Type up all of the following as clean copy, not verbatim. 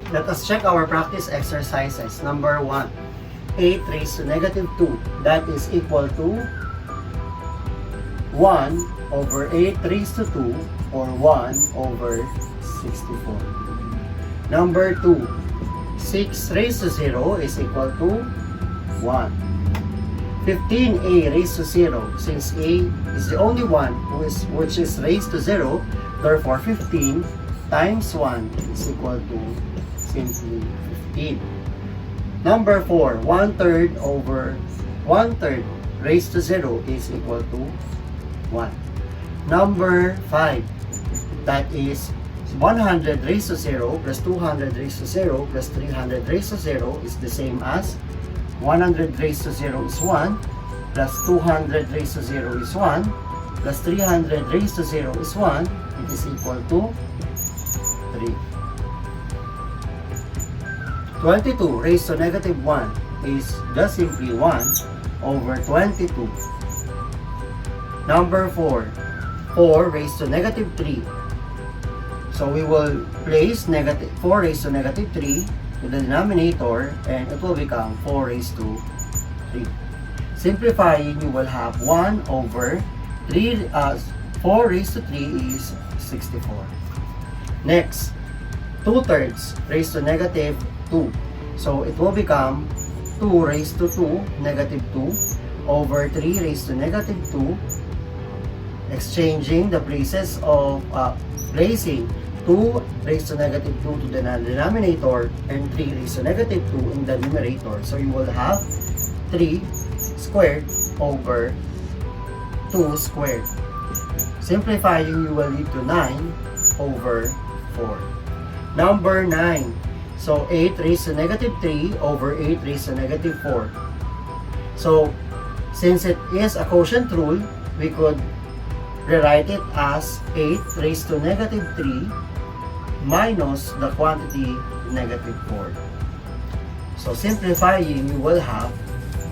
Let us check our practice exercises. Number 1, 8 raised to negative 2. That is equal to 1 over 8 raised to 2 or 1 over 64. Number 2, 6 raised to 0 is equal to 1. 15a raised to 0. Since a is the only one which is raised to 0, therefore 15 times 1 is equal to simply 15. Number 4, 1/3 over 1/3 raised to 0 is equal to 1. Number 5, that is 100 raised to 0 plus 200 raised to 0 plus 300 raised to 0 is the same as 100 raised to 0 is 1 plus 200 raised to 0 is 1 plus 300 raised to 0 is 1. It is equal to 3. 22 raised to negative 1 is just simply 1 over 22. Number 4, 4 raised to negative 3. So we will place negative 4 raised to negative 3 to the denominator and it will become 4 raised to 3. Simplifying, you will have 1 over 3, 4 raised to 3 is 64. Next, 2/3 raised to negative 2. So it will become 2 raised to 2, negative 2, over 3 raised to negative 2, exchanging the places of placing 2 raised to negative 2 to the denominator and 3 raised to negative 2 in the numerator. So you will have 3 squared over 2 squared. Simplifying, you will lead to 9 over 4. Number 9. So 8 raised to negative 3 over 8 raised to negative 4. So since it is a quotient rule, we could rewrite it as 8 raised to negative 3 minus the quantity negative 4. So simplifying, you will have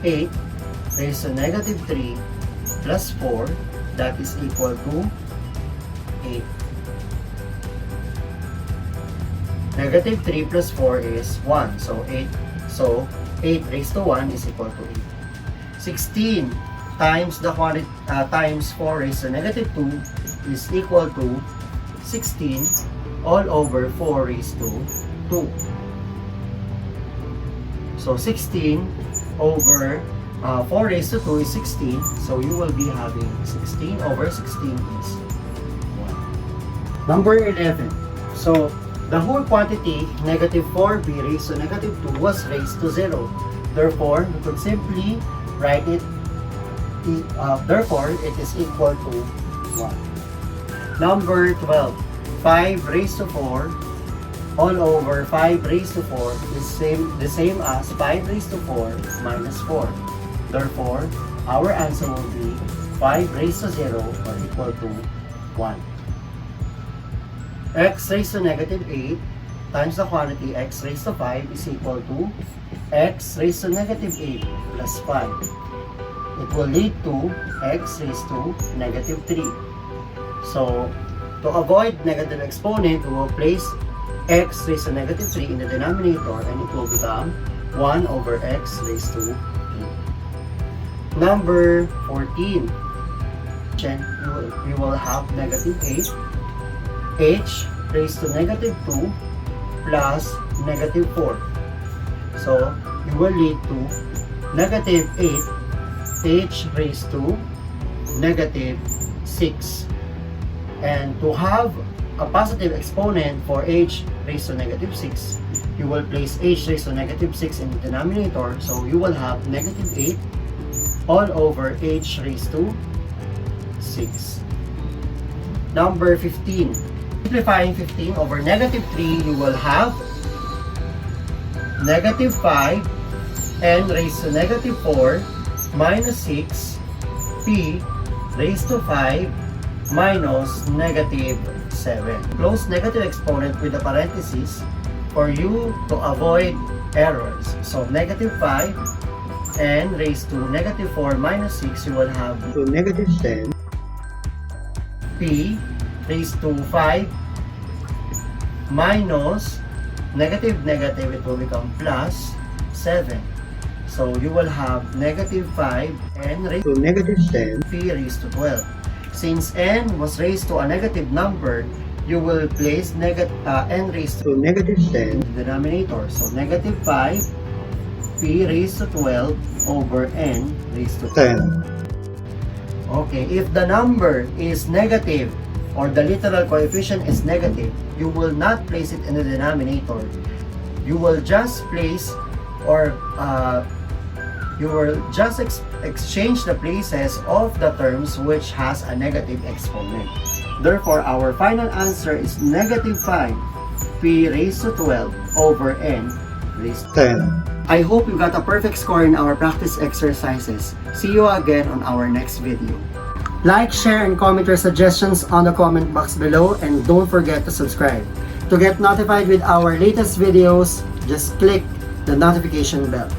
8 raised to negative 3 plus 4, that is equal to 8. Negative 3 plus 4 is 1. So 8 raised to 1 is equal to 8. 16 times the quantity times 4 raised to negative 2 is equal to 16 all over 4 raised to 2. So 16 over 4 raised to 2 is 16. So you will be having 16 over 16 is 1. Number 11. So the whole quantity, negative 4b raised to negative 2, was raised to 0. Therefore, we could simply write it, therefore, it is equal to 1. Number 12, 5 raised to 4 all over 5 raised to 4 is the same as 5 raised to 4 minus 4. Therefore, our answer will be 5 raised to 0 or equal to 1. X raised to negative 8 times the quantity x raised to 5 is equal to x raised to negative 8 plus 5. It will lead to x raised to negative 3. So, to avoid negative exponent, we will place x raised to negative 3 in the denominator and it will become 1 over x raised to 3. Number 14. We will have negative 8 h raised to negative 2 plus negative 4. So, it will lead to negative 8 h raised to negative 6. And to have a positive exponent for h raised to negative 6, you will place h raised to negative 6 in the denominator. So, you will have negative 8 all over h raised to 6. Number 15. Simplifying 15 over negative 3, you will have negative 5 n raised to negative 4 minus 6 p raised to 5 minus negative 7. Close negative exponent with a parenthesis for you to avoid errors. So negative 5 n raised to negative 4 minus 6, you will have to negative 10 p raised to 5 minus negative, negative, it will become plus 7. So you will have negative 5 n raised to negative 10 p raised to 12. Since n was raised to a negative number, you will place n raised to negative 10 in the denominator. So negative 5 p raised to 12 over n raised to 10. Okay, if the number is negative or the literal coefficient is negative, you will not place it in the denominator. You will just place or you will just exchange the places of the terms which has a negative exponent. Therefore, our final answer is negative 5 p raised to 12 over n raised to 10. I hope you got a perfect score in our practice exercises. See you again on our next video. Like, share, and comment your suggestions on the comment box below, and don't forget to subscribe. To get notified with our latest videos, just click the notification bell.